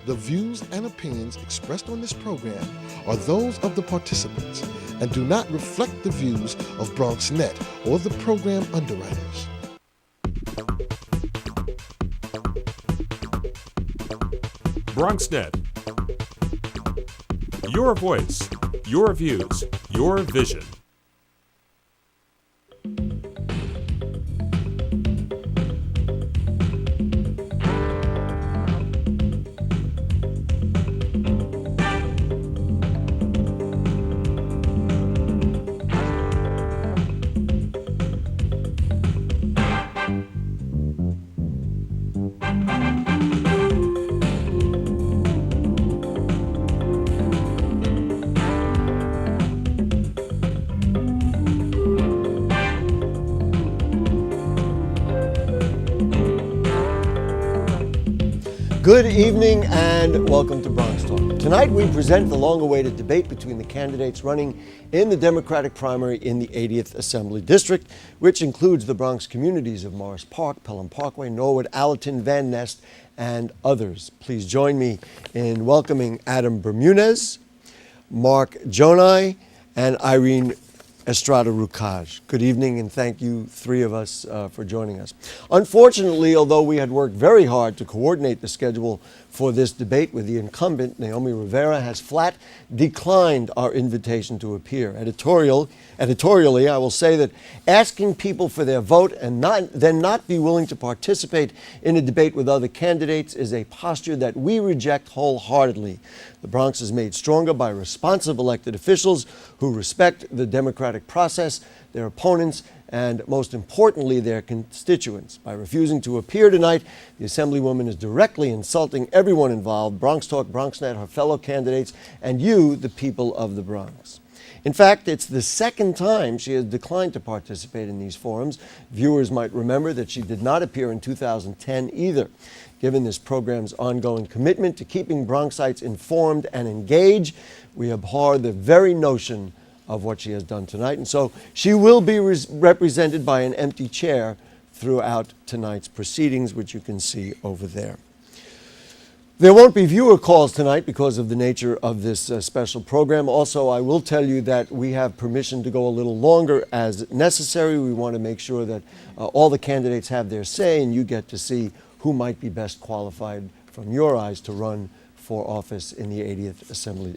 The views and opinions expressed on this program are those of the participants and do not reflect the views of BronxNet or the program underwriters. BronxNet. Your voice, your views, your vision. Good evening and welcome to BronxTalk. Tonight we present the long-awaited debate between the candidates running in the Democratic primary in the 80th Assembly District, which includes the Bronx communities of Morris Park, Pelham Parkway, Norwood, Allerton, Van Nest, and others. Please join me in welcoming Adam Bermudez, Mark Jonai, and Irene Estrada Rucaj. Good evening, and thank you, three of us, for joining us. Unfortunately, although we had worked very hard to coordinate the schedule for this debate with the incumbent, Naomi Rivera has flat declined our invitation to appear. Editorially, I will say that asking people for their vote and then not be willing to participate in a debate with other candidates is a posture that we reject wholeheartedly. The Bronx is made stronger by responsive elected officials who respect the democratic process, their opponents, and most importantly, their constituents. By refusing to appear tonight, the Assemblywoman is directly insulting everyone involved, BronxTalk, BronxNet, her fellow candidates, and you, the people of the Bronx. In fact, it's the second time she has declined to participate in these forums. Viewers might remember that she did not appear in 2010 either. Given this program's ongoing commitment to keeping Bronxites informed and engaged, we abhor the very notion of what she has done tonight. And so she will be represented by an empty chair throughout tonight's proceedings, which you can see over there. There won't be viewer calls tonight because of the nature of this special program. Also, I will tell you that we have permission to go a little longer as necessary. We want to make sure that all the candidates have their say and you get to see who might be best qualified from your eyes to run for office in the 80th Assembly,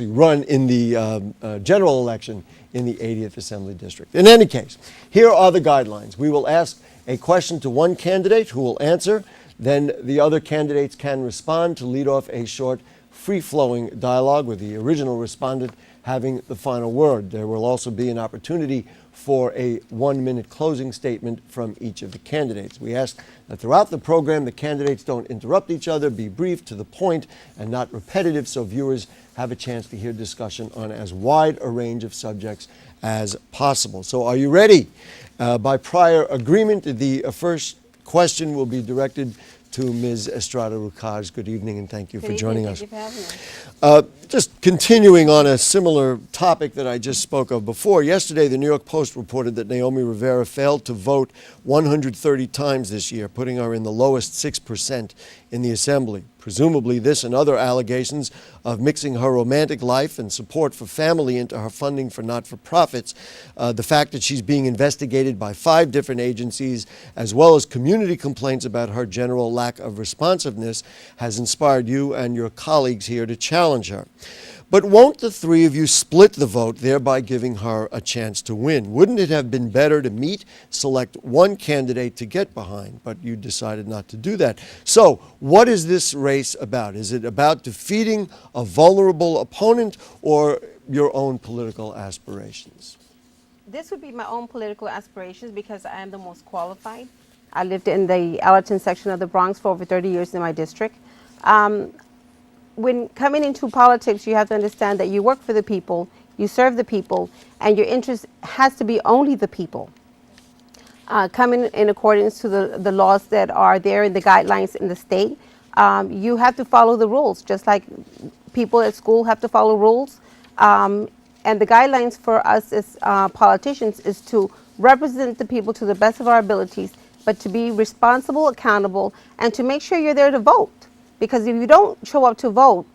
run in the general election in the 80th Assembly District. In any case, here are the guidelines. We will ask a question to one candidate who will answer. Then the other candidates can respond to lead off a short, free-flowing dialogue with the original respondent having the final word. There will also be an opportunity for a 1-minute closing statement from each of the candidates. We ask that throughout the program, the candidates don't interrupt each other, be brief, to the point, and not repetitive, so viewers have a chance to hear discussion on as wide a range of subjects as possible. So are you ready? By prior agreement, the first question will be directed to Ms. Estrada Rucaj. Good evening, and thank you for joining us. Thank you for having us. Just continuing on a similar topic that I just spoke of before, yesterday the New York Post reported that Naomi Rivera failed to vote 130 times this year, putting her in the lowest 6% in the Assembly. Presumably this and other allegations of mixing her romantic life and support for family into her funding for not-for-profits, the fact that she's being investigated by 5 different agencies, as well as community complaints about her general lack of responsiveness, has inspired you and your colleagues here to challenge her. But won't the three of you split the vote, thereby giving her a chance to win? Wouldn't it have been better to select one candidate to get behind? But you decided not to do that. So what is this race about? Is it about defeating a vulnerable opponent or your own political aspirations? This would be my own political aspirations because I am the most qualified. I lived in the Allerton section of the Bronx for over 30 years in my district. When coming into politics, you have to understand that you work for the people, you serve the people, and your interest has to be only the people. Coming in accordance to the laws that are there in the guidelines in the state, you have to follow the rules, just like people at school have to follow rules. And the guidelines for us as politicians is to represent the people to the best of our abilities, but to be responsible, accountable, and to make sure you're there to vote. Because if you don't show up to vote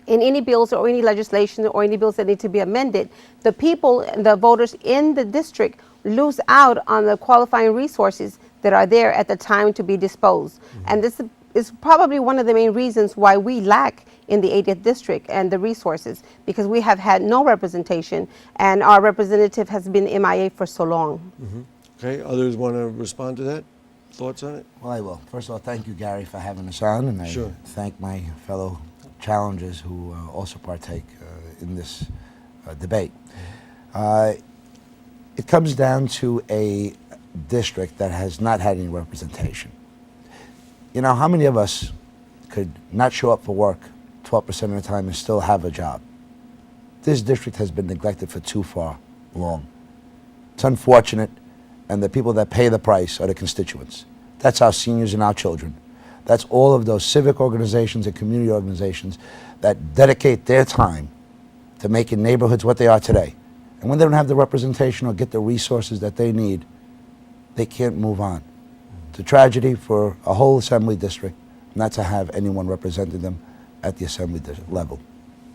in any bills or any legislation or any bills that need to be amended, the people, the voters in the district lose out on the qualifying resources that are there at the time to be disposed. And this is probably one of the main reasons why we lack in the 80th district and the resources, because we have had no representation and our representative has been MIA for so long. Okay, others want to respond to that? Thoughts on it? Well, I will. First of all, thank you, Gary, for having us on, and I Sure. thank my fellow challengers who also partake in this debate. It comes down to a district that has not had any representation. You know, how many of us could not show up for work 12% of the time and still have a job? This district has been neglected for too far long. It's unfortunate, and the people that pay the price are the constituents. That's our seniors and our children. That's all of those civic organizations and community organizations that dedicate their time to making neighborhoods what they are today. And when they don't have the representation or get the resources that they need, they can't move on. It's a tragedy for a whole assembly district not to have anyone representing them at the assembly level.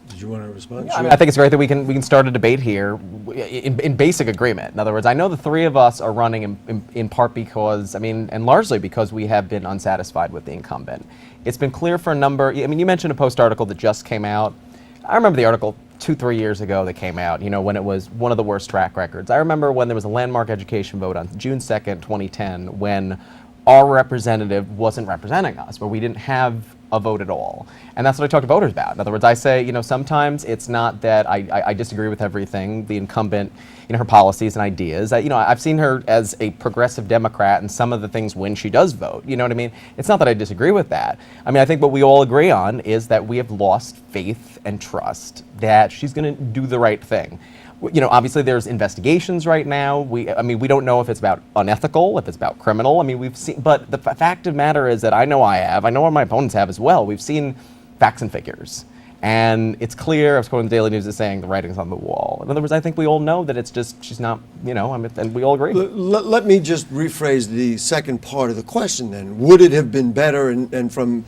Did you want to respond? Yeah, I mean, I think it's great that we can start a debate here in basic agreement. In other words, I know the three of us are running in part because, I mean, and largely because we have been unsatisfied with the incumbent. It's been clear for a number, I mean, you mentioned a Post article that just came out. I remember the article 2-3 years ago that came out, you know, when it was one of the worst track records. I remember when there was a landmark education vote on June 2nd, 2010, when our representative wasn't representing us, where we didn't have a vote at all. And that's what I talk to voters about. In other words, I say, you know, sometimes it's not that I disagree with everything, the incumbent, you know, her policies and ideas. You know, I've seen her as a progressive Democrat and some of the things when she does vote, you know what I mean? It's not that I disagree with that. I mean, I think what we all agree on is that we have lost faith and trust that she's gonna do the right thing. You know, obviously there's investigations right now. I mean, we don't know if it's about unethical, if it's about criminal. I mean, we've seen, but the fact of the matter is that I know what my opponents have as well. We've seen facts and figures. And it's clear, I was quoting the Daily News as saying, the writing's on the wall. In other words, I think we all know that it's just, she's not, you know, I mean, and we all agree. Let me just rephrase the second part of the question then. Would it have been better, and from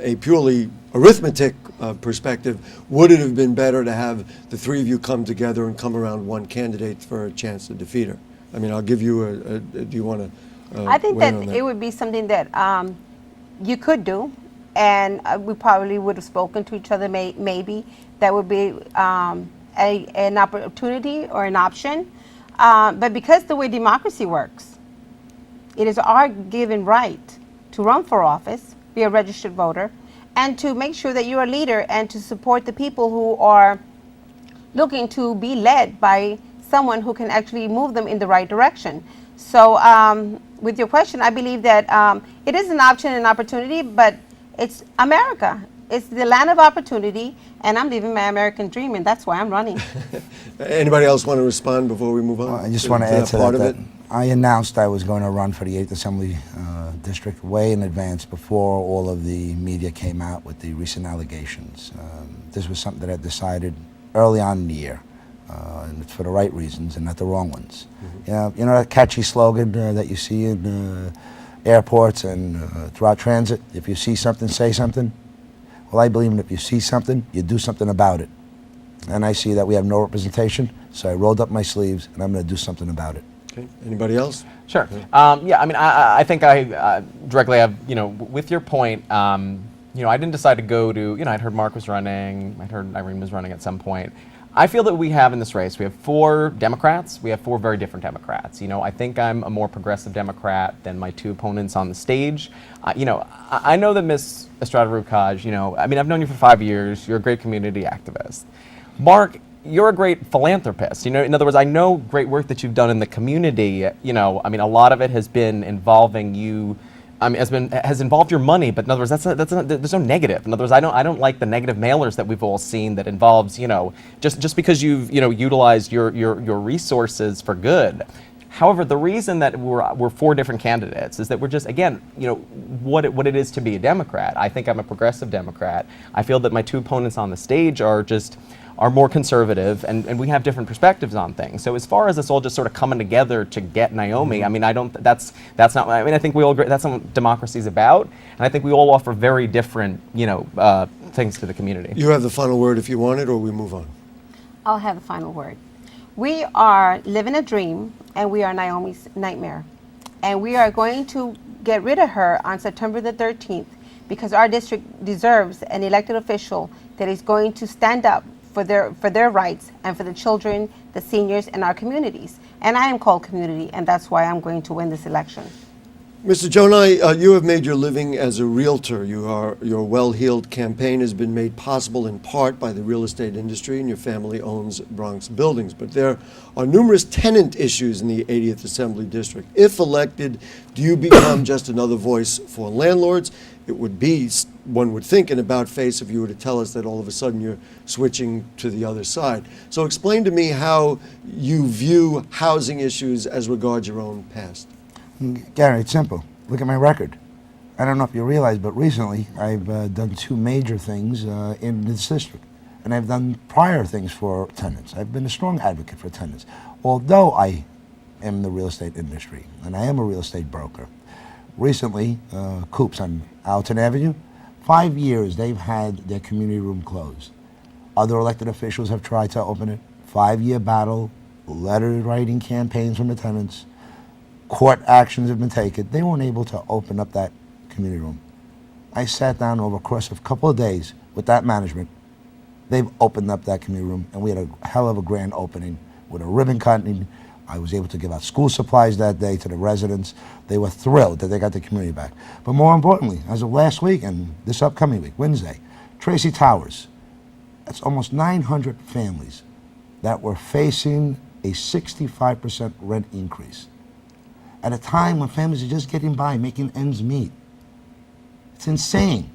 a purely arithmetic perspective, would it have been better to have the three of you come together and come around one candidate for a chance to defeat her? I mean, I'll give you do you want to I think that it would be something that you could do, and we probably would have spoken to each other. Maybe that would be an opportunity or an option. But because the way democracy works, it is our given right to run for office, be a registered voter, and to make sure that you're a leader and to support the people who are looking to be led by someone who can actually move them in the right direction. So with your question, I believe that it is an option and opportunity, but it's America. It's the land of opportunity, and I'm living my American dream, and that's why I'm running. Anybody else want to respond before we move on? I just want to add to part that. of it? I announced I was going to run for the 8th Assembly District way in advance before all of the media came out with the recent allegations. This was something that I decided early on in the year, and it's for the right reasons and not the wrong ones. You know that catchy slogan that you see in airports and throughout transit, if you see something, say something? Well, I believe if you see something, you do something about it. And I see that we have no representation, so I rolled up my sleeves and I'm going to do something about it. Okay. Anybody else? Sure. Yeah, I mean, I think I directly have, you know, with your point, you know, I didn't decide to go to, you know, I'd heard Mark was running, I'd heard Irene was running at some point. I feel that we have in this race, we have 4 Democrats, we have 4 very different Democrats. You know, I think I'm a more progressive Democrat than my 2 opponents on the stage. You know, I know that Ms. Estrada Rucaj, you know, I mean, I've known you for 5 years, you're a great community activist. Mark, you're a great philanthropist. You know, in other words, I know great work that you've done in the community. You know, I mean, a lot of it has been involving you. I mean, has involved your money, but in other words, there's no negative. In other words, I don't like the negative mailers that we've all seen that involves, you know, just because you've, you know, utilized your resources for good. However, the reason that we're 4 different candidates is that we're just, again, you know, what it is to be a Democrat. I think I'm a progressive Democrat. I feel that my 2 opponents on the stage are just are more conservative, and we have different perspectives on things. So as far as this all just sort of coming together to get Naomi, I mean, that's not, I mean, I think we all agree that's not what democracy is about, and I think we all offer very different, things to the community. You have the final word if you want it, or we move on. I'll have the final word. We are living a dream, and we are Naomi's nightmare. And we are going to get rid of her on September the 13th because our district deserves an elected official that is going to stand up for their rights and for the children, the seniors, and our communities. And I am called community, and that's why I'm going to win this election. Mr. Jonai, you have made your living as a realtor. Your well-heeled campaign has been made possible in part by the real estate industry, and your family owns Bronx buildings. But there are numerous tenant issues in the 80th Assembly District. If elected, do you become just another voice for landlords? It would be, one would think, an about face if you were to tell us that all of a sudden you're switching to the other side. So explain to me how you view housing issues as regards your own past. Gary, it's simple. Look at my record. I don't know if you realize, but recently I've done two major things in this district. And I've done prior things for tenants. I've been a strong advocate for tenants. Although I am in the real estate industry, and I am a real estate broker. Recently, Coops on Alton Avenue, 5 years they've had their community room closed. Other elected officials have tried to open it. 5-year battle, letter writing campaigns from the tenants. Court actions have been taken. They weren't able to open up that community room. I sat down over a course of a couple of days with that management. They've opened up that community room, and we had a hell of a grand opening with a ribbon cutting. I was able to give out school supplies that day to the residents. They were thrilled that they got the community back. But more importantly, as of last week and this upcoming week, Wednesday, Tracy Towers, that's almost 900 families that were facing a 65% rent increase at a time when families are just getting by, making ends meet. It's insane.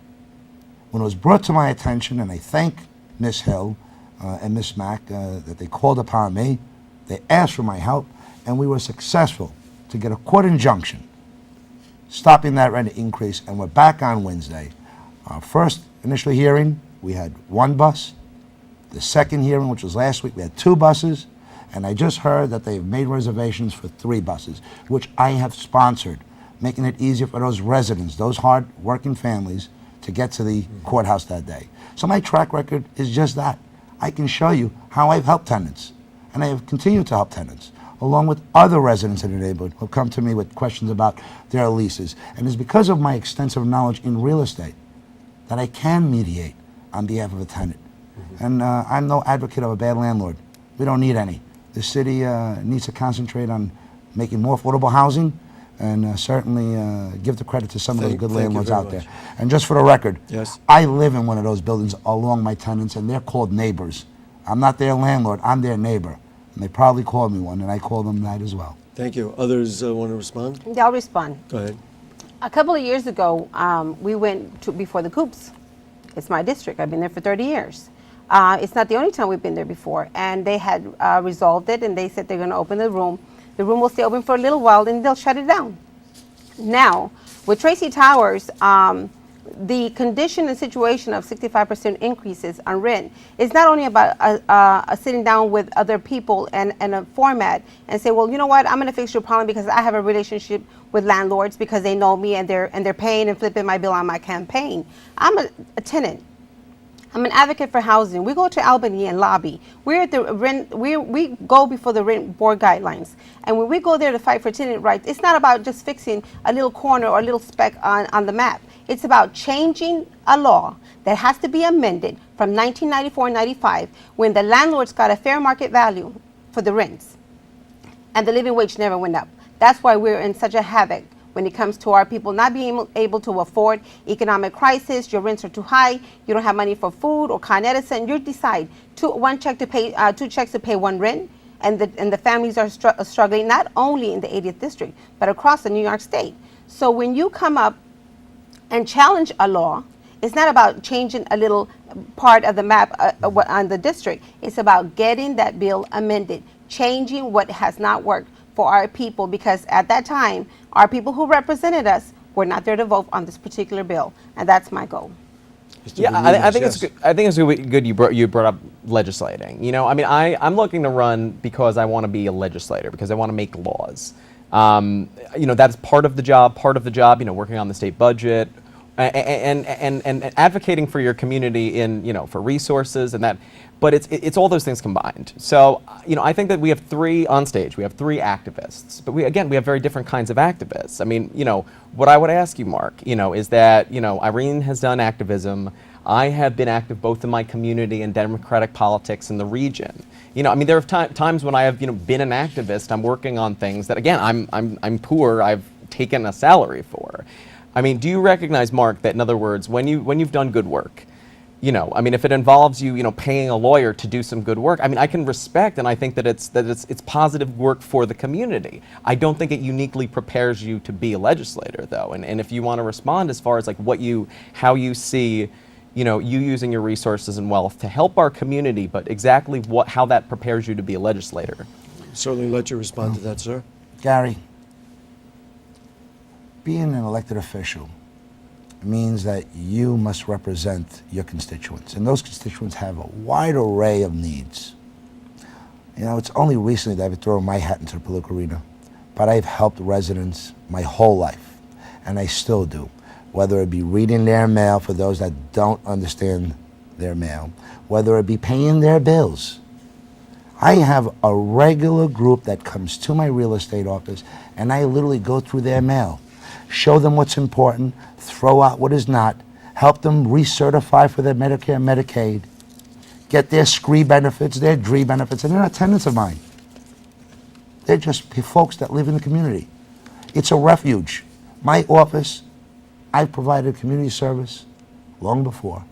When it was brought to my attention, and I thank Ms. Hill and Ms. Mack that they called upon me, they asked for my help, and we were successful to get a court injunction stopping that rent increase, and we're back on Wednesday. Our first initial hearing, we had 1 bus. The second hearing, which was last week, we had 2 buses. And I just heard that they've made reservations for 3 buses, which I have sponsored, making it easier for those residents, those hard-working families, to get to the courthouse that day. So my track record is just that. I can show you how I've helped tenants, and I have continued to help tenants, along with other residents in the neighborhood who come to me with questions about their leases. And it's because of my extensive knowledge in real estate that I can mediate on behalf of a tenant. And I'm no advocate of a bad landlord. We don't need any. The city needs to concentrate on making more affordable housing, and certainly give the credit to some of those good landlords out there. And just for the record, yes, I live in one of those buildings along my tenants, and they're called neighbors. I'm not their landlord, I'm their neighbor. And they probably called me one, and I call them that as well. Thank you. Others want to respond? Yeah, I'll respond. Go ahead. A couple of years ago, we went before the Coops. It's my district. I've been there for 30 years. It's not the only time we've been there before. And they had resolved it, and they said they're going to open the room. The room will stay open for a little while, and they'll shut it down. Now, with Tracy Towers, the condition and situation of 65% increases on rent is not only about sitting down with other people and a format and say, well, you know what, I'm going to fix your problem because I have a relationship with landlords because they know me and they're paying and flipping my bill on my campaign. I'm a tenant. I'm an advocate for housing. We go to Albany and lobby. We're at the rent. We go before the rent board guidelines. And when we go there to fight for tenant rights, it's not about just fixing a little corner or a little speck on the map. It's about changing a law that has to be amended from 1994-95 when the landlords got a fair market value for the rents, and the living wage never went up. That's why we're in such a havoc when it comes to our people not being able to afford economic crisis. Your rents are too high. You don't have money for food or Con Edison. You decide two checks to pay one rent, and the families are struggling not only in the 80th district but across the New York State. So when you come up and challenge a law, it's not about changing a little part of the map on the district. It's about getting that bill amended, changing what has not worked for our people, because at that time, our people who represented us were not there to vote on this particular bill, and that's my goal. Mr. Yeah, Bermudez, I think yes. it's good. I think it's good you brought up legislating. You know, I mean, I'm looking to run because I want to be a legislator, because I want to make laws. You know, that's part of the job. Part of the job, you know, working on the state budget, and advocating for your community in, you know, for resources and that. But it's all those things combined. So, you know, I think that we have three on stage. We have three activists, but we have very different kinds of activists. I mean, you know, what I would ask you, Mark, you know, is that, you know, Irene has done activism. I have been active both in my community and democratic politics in the region. You know, I mean, there are times when I have, you know, been an activist. I'm working on things that, again, I'm poor. I've taken a salary for. I mean, do you recognize, Mark, that in other words, when you've done good work, you know, I mean, if it involves you, you know, paying a lawyer to do some good work, I mean, I can respect, and I think that it's positive work for the community. I don't think it uniquely prepares you to be a legislator, though. And if you want to respond as far as like how you see, you know, you using your resources and wealth to help our community, but exactly how that prepares you to be a legislator. Certainly let you respond to that, sir. Gary, being an elected official means that you must represent your constituents, and those constituents have a wide array of needs. You know, it's only recently that I've thrown my hat into the political arena, but I've helped residents my whole life, and I still do, whether it be reading their mail for those that don't understand their mail, whether it be paying their bills. I have a regular group that comes to my real estate office, and I literally go through their mail, show them what's important, throw out what is not, help them recertify for their Medicare and Medicaid, get their SCREE benefits, their DRE benefits, and they're not tenants of mine. They're just folks that live in the community. It's a refuge. My office, I've provided community service long before,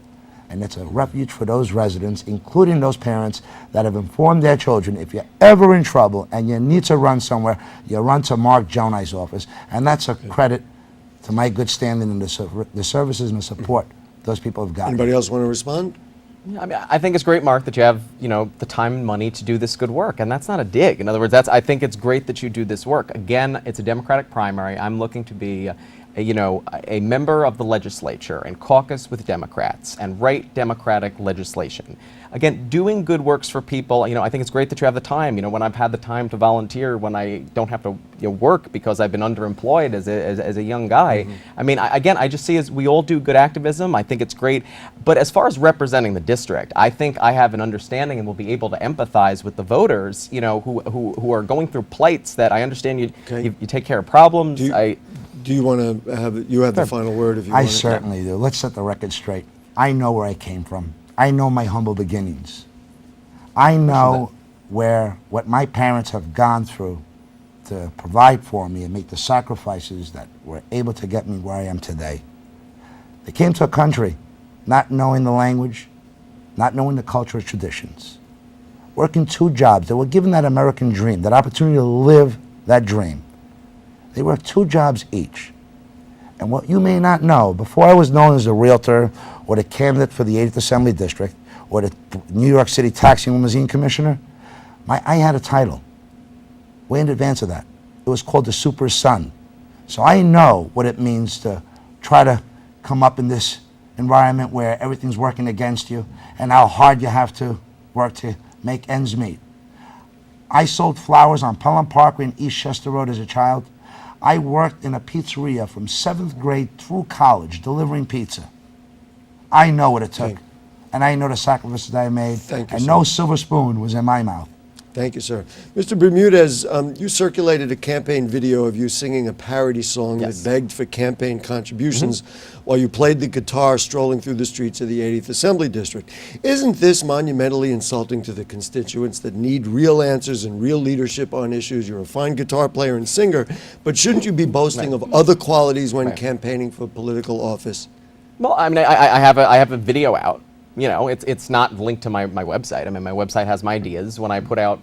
and it's a refuge for those residents, including those parents that have informed their children, if you're ever in trouble and you need to run somewhere, you run to Mark Jonai's office, and that's a credit to my good standing and the services and the support those people have gotten. Anybody else want to respond? Yeah, I mean, I think it's great, Mark, that you have, you know, the time and money to do this good work, and that's not a dig. In other words, I think it's great that you do this work. Again, it's a Democratic primary. I'm looking to be a member of the legislature and caucus with Democrats and write Democratic legislation. Again, doing good works for people, you know, I think it's great that you have the time. You know, when I've had the time to volunteer, when I don't have to, you know, work because I've been underemployed as a young guy. I mean, I just see as we all do good activism. I think it's great. But as far as representing the district, I think I have an understanding and will be able to empathize with the voters, you know, who are going through plights that I understand you take care of problems. Do you want to have the final word if you want? I certainly do. Let's set the record straight. I know where I came from. I know my humble beginnings. I know what my parents have gone through to provide for me and make the sacrifices that were able to get me where I am today. They came to a country not knowing the language, not knowing the culture or traditions, working two jobs. They were given that American dream, that opportunity to live that dream. They worked two jobs each. And what you may not know, before I was known as a realtor or the candidate for the 8th Assembly District or the New York City Taxi and Limousine Commissioner, I had a title way in advance of that. It was called the Super Son. So I know what it means to try to come up in this environment where everything's working against you and how hard you have to work to make ends meet. I sold flowers on Pelham Parkway and East Chester Road as a child. I worked in a pizzeria from 7th grade through college, delivering pizza. I know what it took, and I know the sacrifices that I made, and no silver spoon was in my mouth. Thank you, sir. Mr. Bermudez, you circulated a campaign video of you singing a parody song that begged for campaign contributions while you played the guitar strolling through the streets of the 80th Assembly District. Isn't this monumentally insulting to the constituents that need real answers and real leadership on issues? You're a fine guitar player and singer, but shouldn't you be boasting of other qualities when campaigning for political office? Well, I mean, I have a video out. You know, it's not linked to my website. I mean, my website has my ideas. When I put out,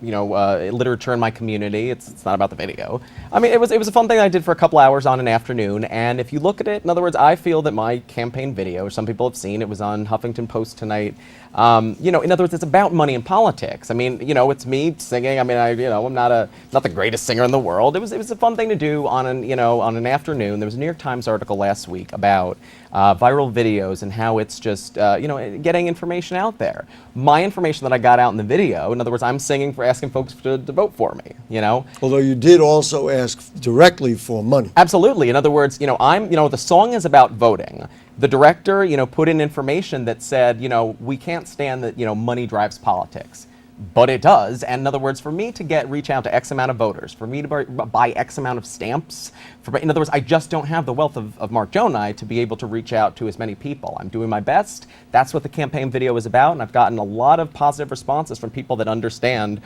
literature in my community. It's not about the video. I mean, it was a fun thing I did for a couple hours on an afternoon. And if you look at it, in other words, I feel that my campaign video, some people have seen, it was on Huffington Post tonight. In other words, it's about money and politics. I mean, it's me singing. I mean, I'm not the greatest singer in the world. It was a fun thing to do on an afternoon. There was a New York Times article last week about viral videos and how it's just getting information out there. My information that I got out in the video, in other words, I'm singing for asking folks to vote for me. Although you did also ask directly for money. Absolutely. In other words, the song is about voting. The director, put in information that said, we can't stand that, money drives politics. But it does. And in other words, for me to reach out to X amount of voters, for me to buy X amount of stamps, in other words, I just don't have the wealth of Mark Jonai to be able to reach out to as many people. I'm doing my best. That's what the campaign video is about. And I've gotten a lot of positive responses from people that understand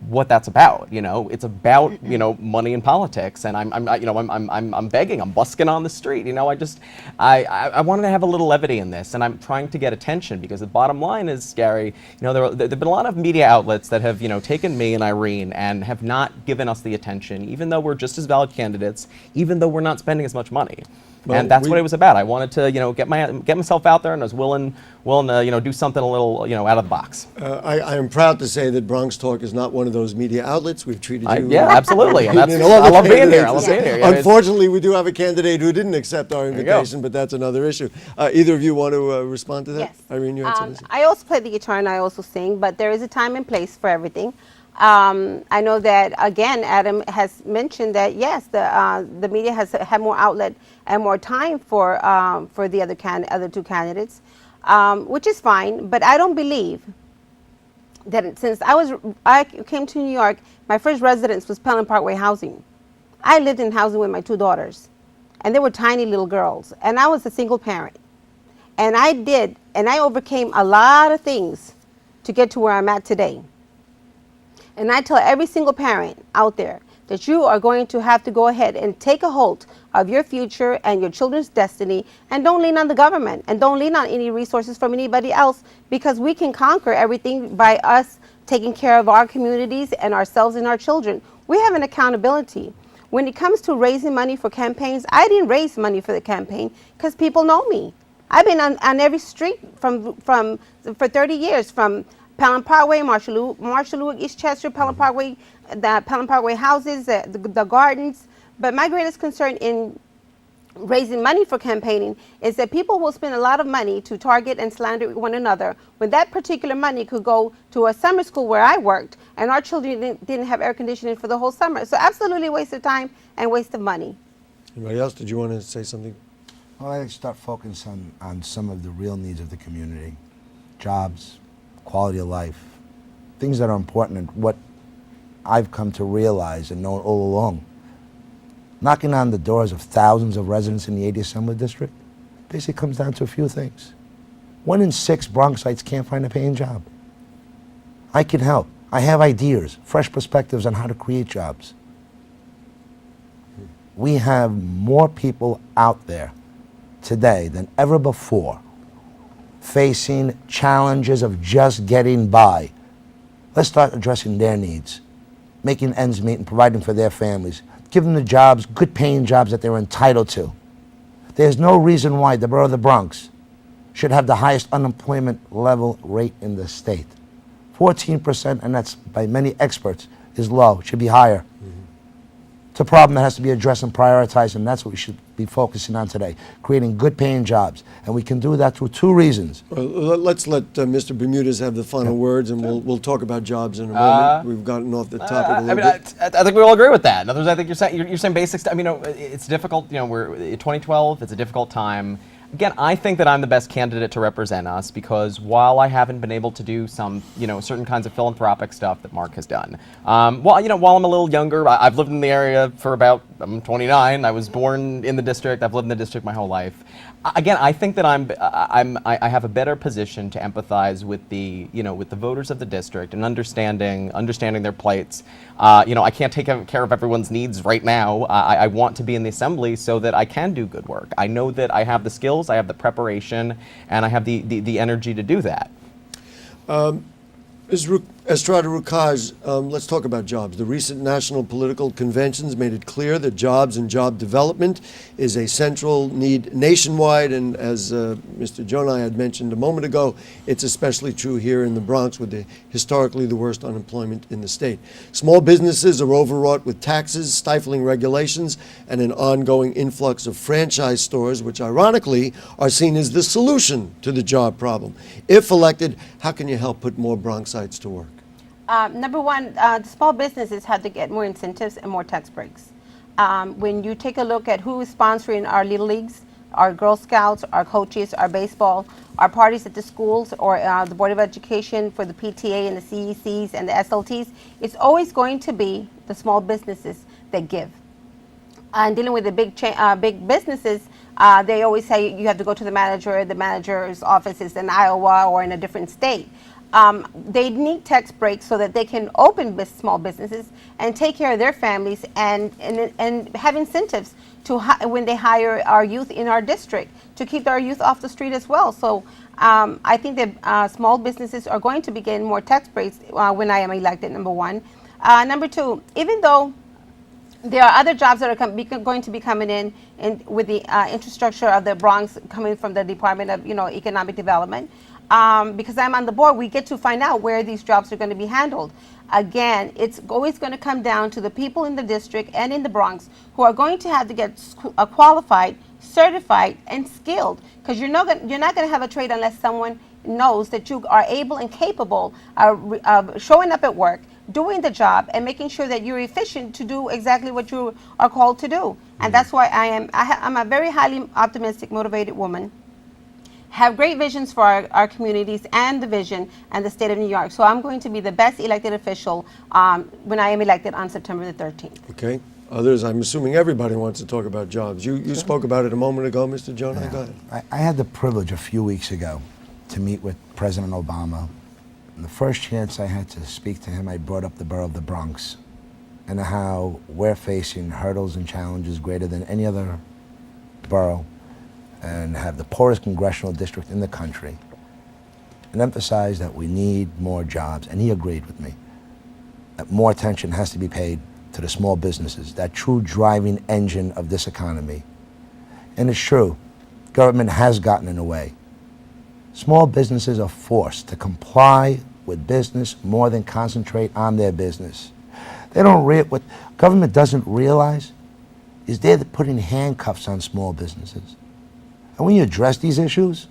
what that's about. It's about money and politics, and I'm begging, I'm busking on the street. I wanted to have a little levity in this, and I'm trying to get attention because the bottom line is, Gary, there've been a lot of media outlets that have taken me and Irene and have not given us the attention, even though we're just as valid candidates, even though we're not spending as much money. Well, and that's what it was about. I wanted to, get myself out there, and I was willing to, do something a little, out of the box. I am proud to say that BronxTalk is not one of those media outlets. We've treated you. Yeah, absolutely. And I love being here. I love being here. Unfortunately, we do have a candidate who didn't accept our invitation, but that's another issue. Either of you want to respond to that? Yes. Irene, you had something to say? I also play the guitar and I also sing, but there is a time and place for everything. I know that, again, Adam has mentioned that, yes, the media has had more outlet and more time for the other two candidates, which is fine. But I don't believe that since I came to New York, my first residence was Pelham Parkway housing. I lived in housing with my two daughters, and they were tiny little girls, and I was a single parent. And I overcame a lot of things to get to where I'm at today. And I tell every single parent out there that you are going to have to go ahead and take a hold of your future and your children's destiny, and don't lean on the government and don't lean on any resources from anybody else, because we can conquer everything by us taking care of our communities and ourselves and our children. We have an accountability. When it comes to raising money for campaigns, I didn't raise money for the campaign because people know me. I've been on every street for 30 years, from Pelham Parkway, Marshall Lewis, Eastchester, Pelham Parkway, the Pelham Parkway houses, the gardens. But my greatest concern in raising money for campaigning is that people will spend a lot of money to target and slander one another, when that particular money could go to a summer school where I worked, and our children didn't have air conditioning for the whole summer. So absolutely a waste of time and waste of money. Anybody else? Did you want to say something? Well, I start focusing on some of the real needs of the community. Jobs, quality of life, things that are important, and what I've come to realize and know all along. Knocking on the doors of thousands of residents in the 80th Assembly District basically comes down to a few things. 1 in 6 Bronxites can't find a paying job. I can help. I have ideas, fresh perspectives on how to create jobs. We have more people out there today than ever before facing challenges of just getting by. Let's start addressing their needs, making ends meet and providing for their families. Give them the jobs, good paying jobs that they're entitled to. There's no reason why the borough of the Bronx should have the highest unemployment level rate in the state. 14%, and that's by many experts, is low. It should be higher. It's a problem that has to be addressed and prioritized, and that's what we should be focusing on today, creating good paying jobs. And we can do that through 2 reasons. Let's let Mr. Bermudez have the final words, and we'll talk about jobs in a moment. We've gotten off the topic a little bit. I think we all agree with that. In other words, I think you're saying basics. I mean, it's difficult. We're 2012. It's a difficult time. Again, I think that I'm the best candidate to represent us, because while I haven't been able to do some, certain kinds of philanthropic stuff that Mark has done, while I'm a little younger, I've lived in the area for I'm 29. I was born in the district. I've lived in the district my whole life. Again, I think that I have a better position to empathize with the voters of the district and understanding their plights. I can't take care of everyone's needs right now. I want to be in the assembly so that I can do good work. I know that I have the skills, I have the preparation, and I have the energy to do that. Ms. Rook, Estrada Rukaj, let's talk about jobs. The recent national political conventions made it clear that jobs and job development is a central need nationwide, and as Mr. Jonai had mentioned a moment ago, it's especially true here in the Bronx with historically the worst unemployment in the state. Small businesses are overwrought with taxes, stifling regulations, and an ongoing influx of franchise stores, which ironically are seen as the solution to the job problem. If elected, how can you help put more Bronxites to work? Number one, the small businesses have to get more incentives and more tax breaks. When you take a look at who is sponsoring our Little Leagues, our Girl Scouts, our coaches, our baseball, our parties at the schools, or the Board of Education for the PTA and the CECs and the SLTs, it's always going to be the small businesses that give. And dealing with the big businesses, they always say you have to go to the manager's office is in Iowa or in a different state. They need tax breaks so that they can open small businesses and take care of their families and have incentives to when they hire our youth in our district to keep our youth off the street as well. So I think that small businesses are going to be getting more tax breaks when I am elected, number one. Number two, even though there are other jobs that are going to be coming in with the infrastructure of the Bronx coming from the Department of Economic Development. Because I'm on the board, we get to find out where these jobs are going to be handled. Again, it's always going to come down to the people in the district and in the Bronx who are going to have to get qualified, certified, and skilled. Because you're not going to have a trade unless someone knows that you are able and capable of showing up at work, doing the job, and making sure that you're efficient to do exactly what you are called to do. And that's why I'm a very highly optimistic, motivated woman. Have great visions for our communities and the vision and the state of New York. So I'm going to be the best elected official when I am elected on September the 13th. Okay. Others, I'm assuming everybody wants to talk about jobs. You spoke about it a moment ago, Mr. Jonah. Go ahead. I had the privilege a few weeks ago to meet with President Obama. And the first chance I had to speak to him, I brought up the borough of the Bronx and how we're facing hurdles and challenges greater than any other borough, and have the poorest congressional district in the country, and emphasize that we need more jobs. And he agreed with me that more attention has to be paid to the small businesses, that true driving engine of this economy. And it's true, government has gotten in the way. Small businesses are forced to comply with business more than concentrate on their business. They don't what government doesn't realize is they're putting handcuffs on small businesses. And when you address these issues,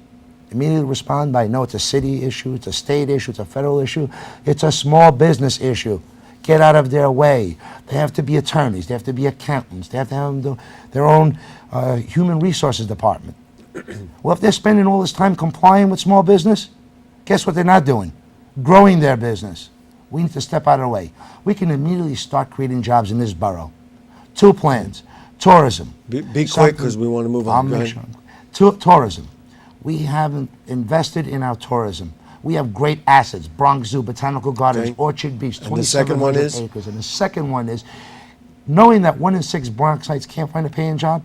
immediately respond by, no, it's a city issue, it's a state issue, it's a federal issue, it's a small business issue. Get out of their way. They have to be attorneys, they have to be accountants, they have to have their own human resources department. Well, if they're spending all this time complying with small business, guess what they're not doing? Growing their business. We need to step out of the way. We can immediately start creating jobs in this borough. 2 plans. Tourism. Be quick, because we want to move on. Go ahead. Tourism. We haven't invested in our tourism. We have great assets: Bronx Zoo, Botanical Gardens, Orchard Beach, 2,700 acres. And the second one is, knowing that 1 in 6 Bronxites can't find a paying job,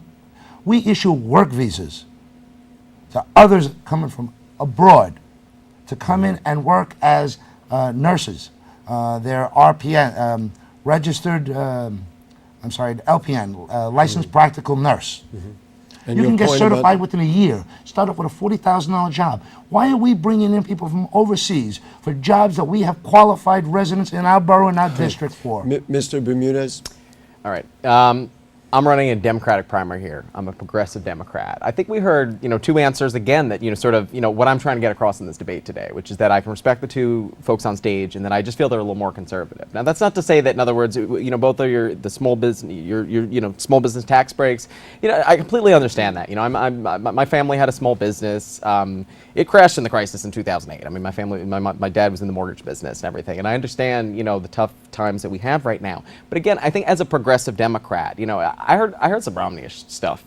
we issue work visas to others coming from abroad to come in and work as nurses. They're RPN, LPN, licensed practical nurse. And you can get certified within a year. Start off with a $40,000 job. Why are we bringing in people from overseas for jobs that we have qualified residents in our borough and our district for? Mr. Bermudez? All right. I'm running a Democratic primary here. I'm a progressive Democrat. I think we heard, 2 answers again that, what I'm trying to get across in this debate today, which is that I can respect the 2 folks on stage and that I just feel they're a little more conservative. Now, that's not to say that, in other words, both are the small business, small business tax breaks. I completely understand that. My family had a small business. It crashed in the crisis in 2008. I mean, my dad was in the mortgage business and everything, and I understand, the tough times that we have right now. But again, I think as a progressive Democrat, I heard some Romney-ish stuff.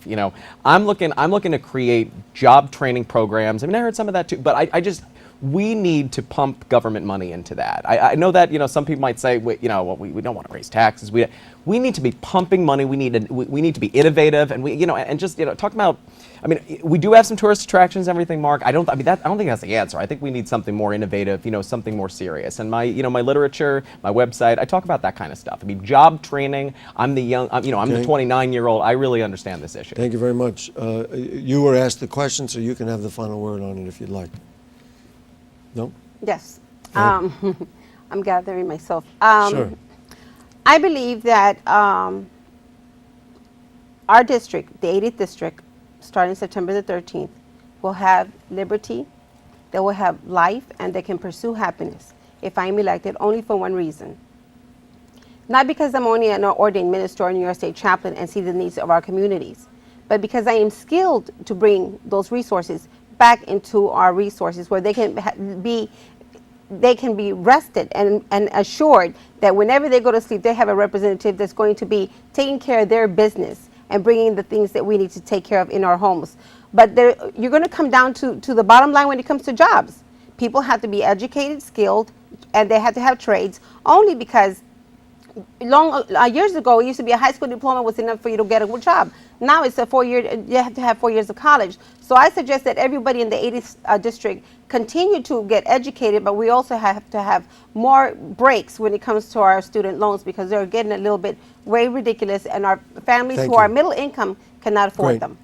I'm looking to create job training programs. I mean, I heard some of that too. But we need to pump government money into that. I know that, you know, some people might say, we don't want to raise taxes. We need to be pumping money. We need to be innovative, and just talk about. I mean, we do have some tourist attractions and everything, Mark. I don't think that's the answer. I think we need something more innovative, something more serious. And my literature, my website, I talk about that kind of stuff. I mean, job training. I'm the 29-year-old. I really understand this issue. Thank you very much. You were asked the question, so you can have the final word on it if you'd like. No? Yes. Okay. I'm gathering myself. Sure. I believe that our district, the 80th district, starting September the 13th, will have liberty, they will have life, and they can pursue happiness if I'm elected only for one reason. Not because I'm only an ordained minister or New York State chaplain and see the needs of our communities, but because I am skilled to bring those resources back into our resources where they can be rested and assured that whenever they go to sleep, they have a representative that's going to be taking care of their business and bringing the things that we need to take care of in our homes. But you're going to come down to the bottom line when it comes to jobs. People have to be educated, skilled, and they have to have trades, only because years ago, it used to be a high school diploma was enough for you to get a good job. Now it's a 4-year, you have to have 4 years of college. So I suggest that everybody in the 80th district continue to get educated, but we also have to have more breaks when it comes to our student loans, because they're getting a little bit way ridiculous, and our families who are middle income cannot afford them.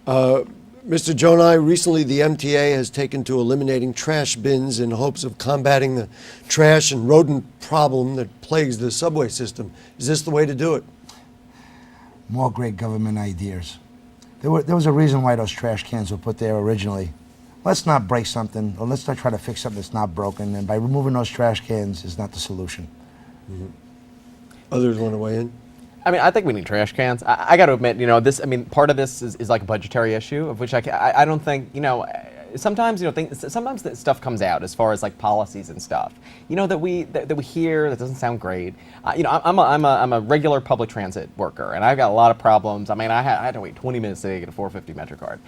Mr. Jonai, recently the MTA has taken to eliminating trash bins in hopes of combating the trash and rodent problem that plagues the subway system. Is this the way to do it? More great government ideas. There was a reason why those trash cans were put there originally. Let's not break something, or let's not try to fix something that's not broken, and by removing those trash cans is not the solution. Mm-hmm. Others want to weigh in? I mean, I think we need trash cans. I got to admit, this. I mean, part of this is like a budgetary issue, of which I don't think, sometimes sometimes that stuff comes out as far as like policies and stuff, that we hear that doesn't sound great. I'm a regular public transit worker, and I've got a lot of problems. I mean, I had to wait 20 minutes to get a 450 MetroCard.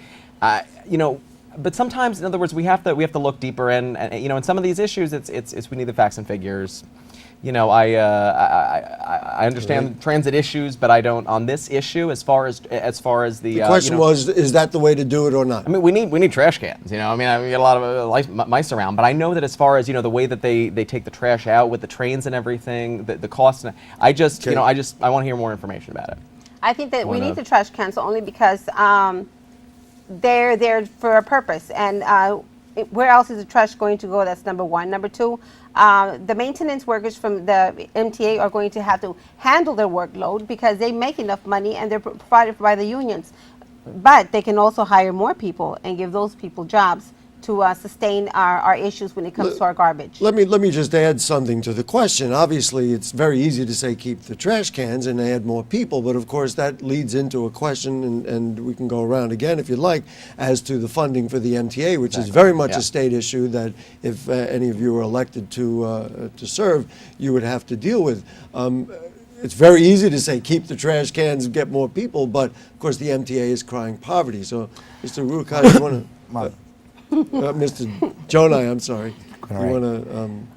But sometimes, in other words, we have to look deeper in, and in some of these issues, it's we need the facts and figures. I understand transit issues, but I don't on this issue as far as the question was, is that the way to do it or not? I mean, we need trash cans. I mean, I get a lot of mice around, but I know that as far as the way that they take the trash out with the trains and everything, the cost. I want to hear more information about it. I think that we need the trash cans only because they're there for a purpose, and where else is the trash going to go? That's number one. Number two, the maintenance workers from the MTA are going to have to handle their workload because they make enough money and they're provided by the unions. But they can also hire more people and give those people jobs to sustain our issues when it comes to our garbage. Let me just add something to the question. Obviously, it's very easy to say keep the trash cans and add more people, but of course that leads into a question, and we can go around again if you'd like, as to the funding for the MTA, which is very much a state issue that if any of you are elected to serve, you would have to deal with. It's very easy to say keep the trash cans and get more people, but of course the MTA is crying poverty. So, Mr. Rukai, you want to... Mr. Jonai, I'm sorry. You want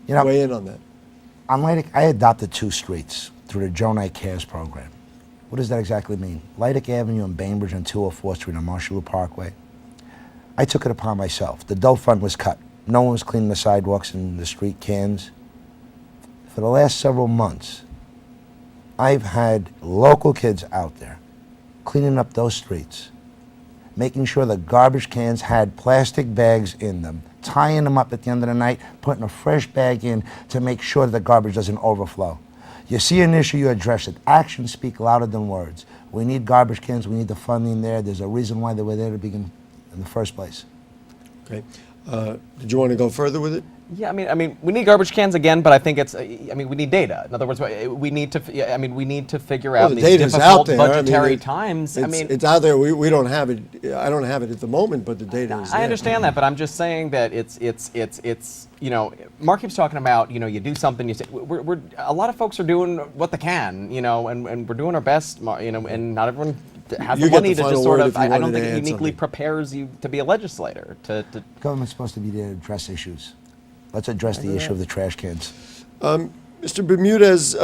to weigh in on that? I adopted 2 streets through the Jonai Cares program. What does that exactly mean? Leidick Avenue and Bainbridge and 204th Street on Marshall Parkway. I took it upon myself. The dough fund was cut. No one was cleaning the sidewalks and the street cans. For the last several months, I've had local kids out there cleaning up those streets, making sure the garbage cans had plastic bags in them, tying them up at the end of the night, putting a fresh bag in to make sure that the garbage doesn't overflow. You see an issue, you address it. Actions speak louder than words. We need garbage cans, we need the funding there. There's a reason why they were there to begin in the first place. Okay. Did you want to go further with it? Yeah, I mean, we need garbage cans again, but I think we need data. In other words, we need to figure out these difficult budgetary times. It's out there. We don't have it. I don't have it at the moment, but the data is there. I understand that, but I'm just saying that it's Mark keeps talking about, you do something, you say, we're a lot of folks are doing what they can, and we're doing our best, and not everyone has the money to just sort of, I don't think it uniquely prepares you to be a legislator. Government's supposed to be there to address issues. Let's address the issue of the trash cans. Mr. Bermudez,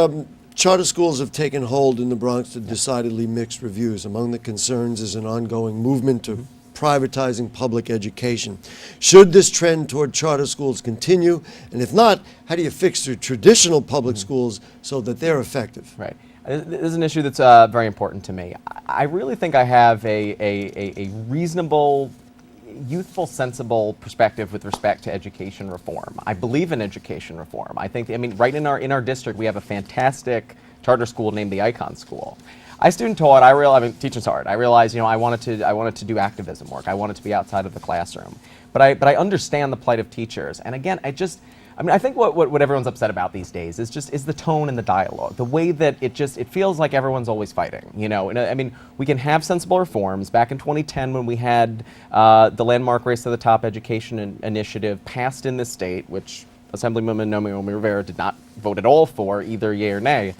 charter schools have taken hold in the Bronx to decidedly mixed reviews. Among the concerns is an ongoing movement to privatizing public education. Should this trend toward charter schools continue? And if not, how do you fix the traditional public schools so that they're effective? Right. This is an issue that's very important to me. I really think I have a reasonable, youthful, sensible perspective with respect to education reform. I believe in education reform. I think, right in our district, we have a fantastic charter school named the Icon School. I student taught. Teaching's hard. I realized, I wanted to do activism work. I wanted to be outside of the classroom. But I understand the plight of teachers. And again, I think what everyone's upset about these days is the tone and the dialogue, the way that it feels like everyone's always fighting. And we can have sensible reforms. Back in 2010, when we had the landmark Race to the Top education initiative passed in this state, which Assemblywoman Naomi Rivera did not vote at all for, either yay or nay,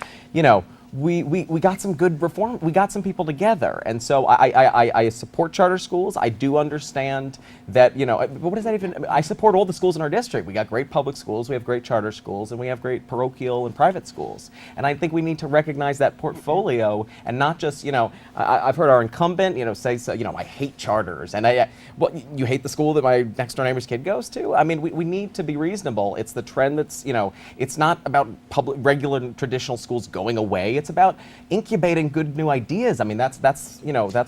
we got some good reform. We got some people together, and so I support charter schools. I do understand that, but what does that even? I support all the schools in our district. We got great public schools, we have great charter schools, and we have great parochial and private schools. And I think we need to recognize that portfolio and not just, I've heard our incumbent, say, I hate charters, and you hate the school that my next door neighbor's kid goes to. We need to be reasonable. It's the trend that's, it's not about regular traditional schools going away. It's about incubating good new ideas. That's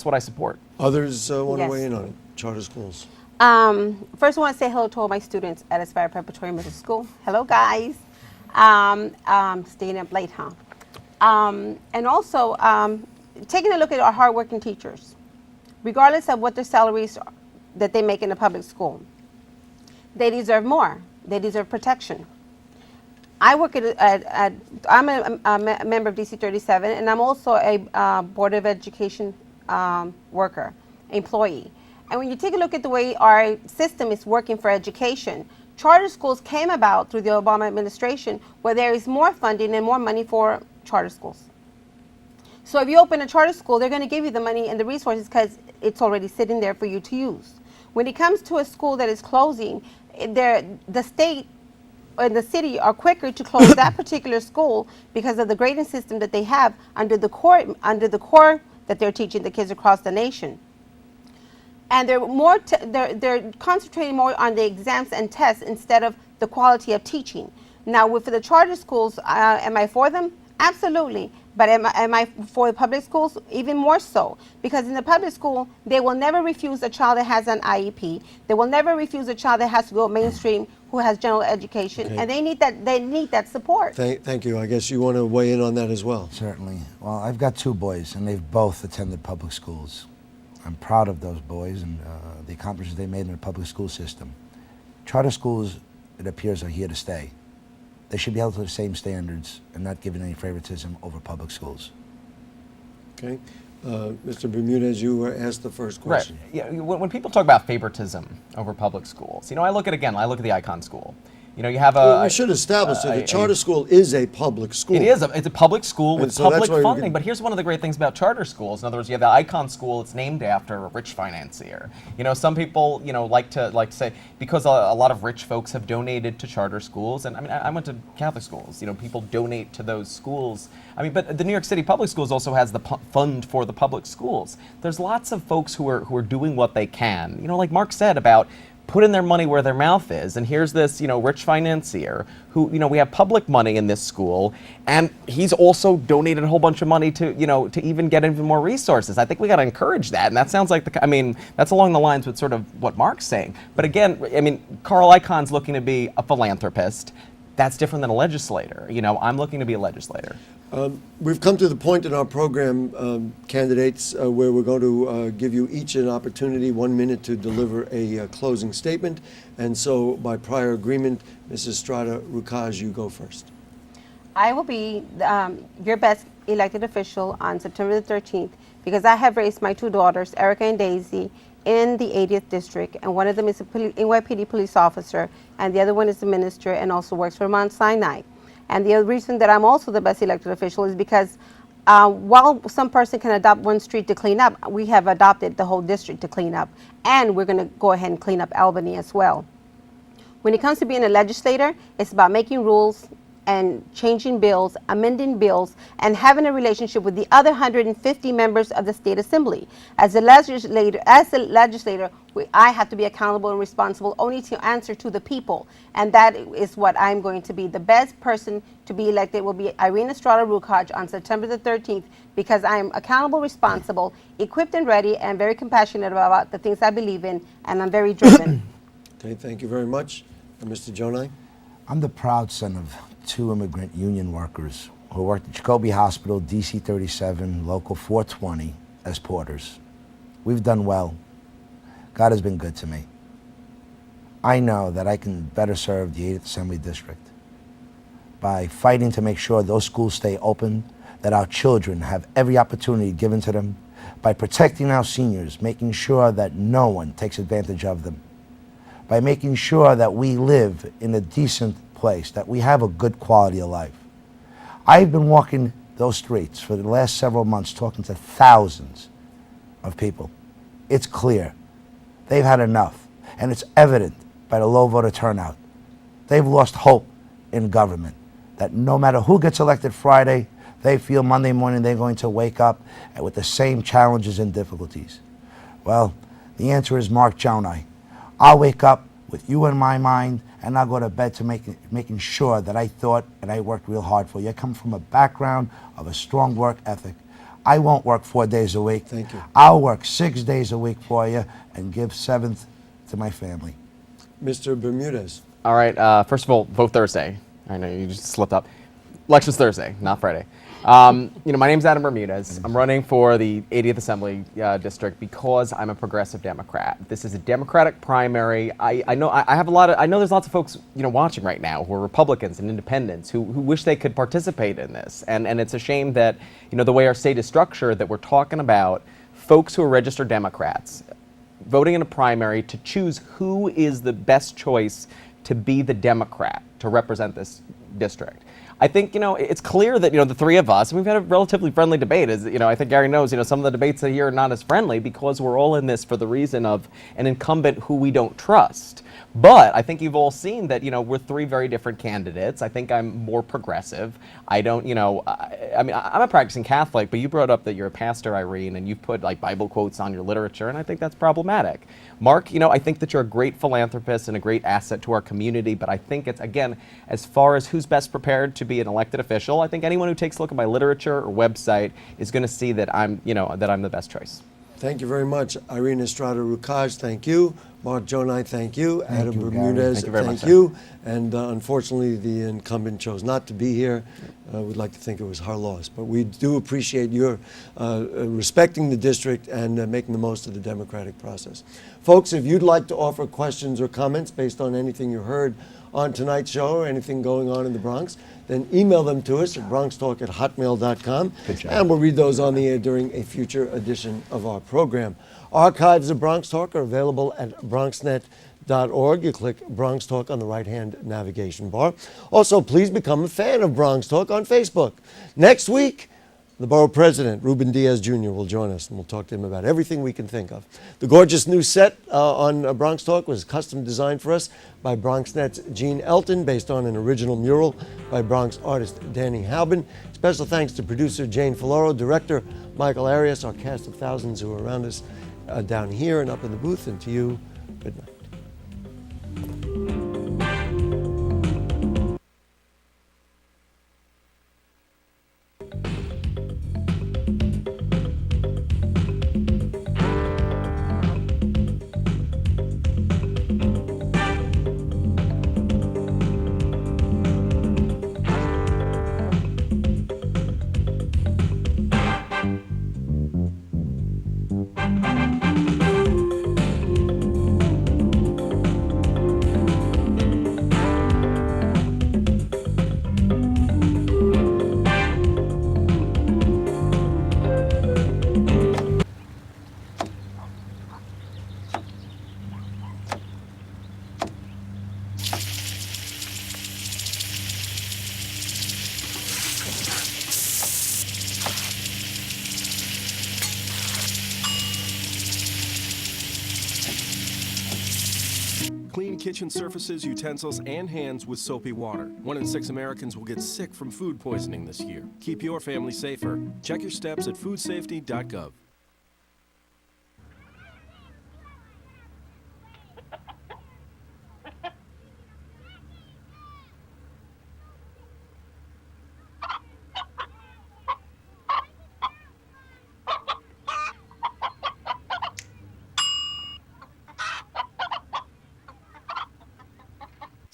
what I support. Others want to Yes. weigh in on it, charter schools. First, I want to say hello to all my students at Aspire Preparatory Middle School. Hello, guys. Staying up late, huh? And also, taking a look at our hardworking teachers, regardless of what their salaries are, that they make in the public school, they deserve more. They deserve protection. I work I'm a member of DC 37, and I'm also a Board of Education worker, employee. And when you take a look at the way our system is working for education, charter schools came about through the Obama administration, where there is more funding and more money for charter schools. So if you open a charter school, they're going to give you the money and the resources because it's already sitting there for you to use. When it comes to a school that is closing, the state and the city are quicker to close that particular school because of the grading system that they have under the core that they're teaching the kids across the nation. And they're concentrating more on the exams and tests instead of the quality of teaching. Now, for the charter schools, am I for them? Absolutely. But am I for the public schools? Even more so. Because in the public school, they will never refuse a child that has an IEP. They will never refuse a child that has to go mainstream who has general education. Okay. And they need that support. Thank you. I guess you want to weigh in on that as well. Certainly. Well, I've got two boys, and they've both attended public schools. I'm proud of those boys and the accomplishments they made in the public school system. Charter schools, it appears, are here to stay. They should be held to the same standards and not given any favoritism over public schools. Okay. Mr. Bermudez, you were asked the first question. Right. Yeah. When people talk about favoritism over public schools, I look at the Icon School. You have Well, we should establish that the charter school is a public school. It is. It's a public school with so that's public why we funding. can- But here's one of the great things about charter schools. In other words, you have the Icon School. It's named after a rich financier. Some people, like to say, because a lot of rich folks have donated to charter schools. And I went to Catholic schools. People donate to those schools. But the New York City Public Schools also has the fund for the public schools. There's lots of folks who are doing what they can. Like Mark said about putting their money where their mouth is. And here's this, rich financier who, we have public money in this school, and he's also donated a whole bunch of money to, to even get even more resources. I think we got to encourage that. And that sounds like that's along the lines with sort of what Mark's saying. But again, Carl Icahn's looking to be a philanthropist. That's different than a legislator. I'm looking to be a legislator. We've come to the point in our program, candidates, where we're going to give you each an opportunity, 1 minute, to deliver a closing statement. And so, by prior agreement, Mrs. Strada Rukaj, you go first. I will be your best elected official on September the 13th because I have raised my two daughters, Erica and Daisy, in the 80th district, and one of them is a NYPD police officer, and the other one is a minister and also works for Mount Sinai. And the other reason that I'm also the best elected official is because while some person can adopt one street to clean up, we have adopted the whole district to clean up, and we're going to go ahead and clean up Albany as well. When it comes to being a legislator, it's about making rules and changing bills, amending bills, and having a relationship with the other 150 members of the state assembly. As a legislator, I have to be accountable and responsible only to answer to the people, and that is what I'm going to be. The best person to be elected will be Irene Estrada Rukaj on September the 13th, because I am accountable, responsible, equipped and ready, and very compassionate about the things I believe in, and I'm very driven. Okay, thank you very much. And Mr. Jonai? I'm the proud son of 2 immigrant union workers who worked at Jacoby Hospital, DC 37, Local 420 as porters. We've done well. God has been good to me. I know that I can better serve the 8th Assembly District by fighting to make sure those schools stay open, that our children have every opportunity given to them, by protecting our seniors, making sure that no one takes advantage of them, by making sure that we live in a decent place, that we have a good quality of life. I've been walking those streets for the last several months talking to thousands of people. It's clear. They've had enough, and it's evident by the low voter turnout. They've lost hope in government, that no matter who gets elected Friday, they feel Monday morning they're going to wake up with the same challenges and difficulties. Well, the answer is Mark Jonai. I'll wake up with you in my mind, and I'll go to bed to making sure that I thought and I worked real hard for you. I come from a background of a strong work ethic. I won't work 4 days a week. Thank you. I'll work 6 days a week for you and give 7th to my family. Mr. Bermudez? All right, first of all, vote Thursday. I know you just slipped up. Election's Thursday, not Friday. My name's Adam Bermudez. I'm running for the 80th Assembly District because I'm a progressive Democrat. This is a Democratic primary. I know there's lots of folks watching right now who are Republicans and independents who wish they could participate in this. And it's a shame that the way our state is structured, that we're talking about folks who are registered Democrats voting in a primary to choose who is the best choice to be the Democrat to represent this district. I think, it's clear that, the three of us, and we've had a relatively friendly debate, as, I think Gary knows, some of the debates here are not as friendly because we're all in this for the reason of an incumbent who we don't trust. But I think you've all seen that, we're 3 very different candidates. I think I'm more progressive. I don't, I'm a practicing Catholic, but you brought up that you're a pastor, Irene, and you've put Bible quotes on your literature, and I think that's problematic. Mark, I think that you're a great philanthropist and a great asset to our community, but I think it's, again, as far as who's best prepared to be an elected official, I think anyone who takes a look at my literature or website is going to see that I'm the best choice. Thank you very much. Irene Estrada Rukaj, thank you. Mark Jonai, thank you. Adam Bermudez, Thank you very much, sir. you. And unfortunately, the incumbent chose not to be here. We'd like to think it was her loss. But we do appreciate your respecting the district and making the most of the democratic process. Folks, if you'd like to offer questions or comments based on anything you heard on tonight's show or anything going on in the Bronx, then email them to us at bronxtalk@hotmail.com. And we'll read those on the air during a future edition of our program. Archives of Bronx Talk are available at BronxNet.org. You click Bronx Talk on the right-hand navigation bar. Also, please become a fan of Bronx Talk on Facebook. Next week, the borough president, Ruben Diaz Jr., will join us, and we'll talk to him about everything we can think of. The gorgeous new set on Bronx Talk was custom designed for us by BronxNet's Gene Elton, based on an original mural by Bronx artist Danny Halbin. Special thanks to producer Jane Filoro, director Michael Arias, our cast of thousands who are around us down here and up in the booth, and to you, good night. kitchen surfaces, utensils, and hands with soapy water. 1 in 6 Americans will get sick from food poisoning this year. Keep your family safer. Check your steps at foodsafety.gov.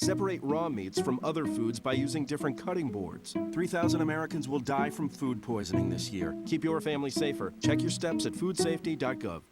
Separate raw meats from other foods by using different cutting boards. 3,000 Americans will die from food poisoning this year. Keep your family safer. Check your steps at foodsafety.gov.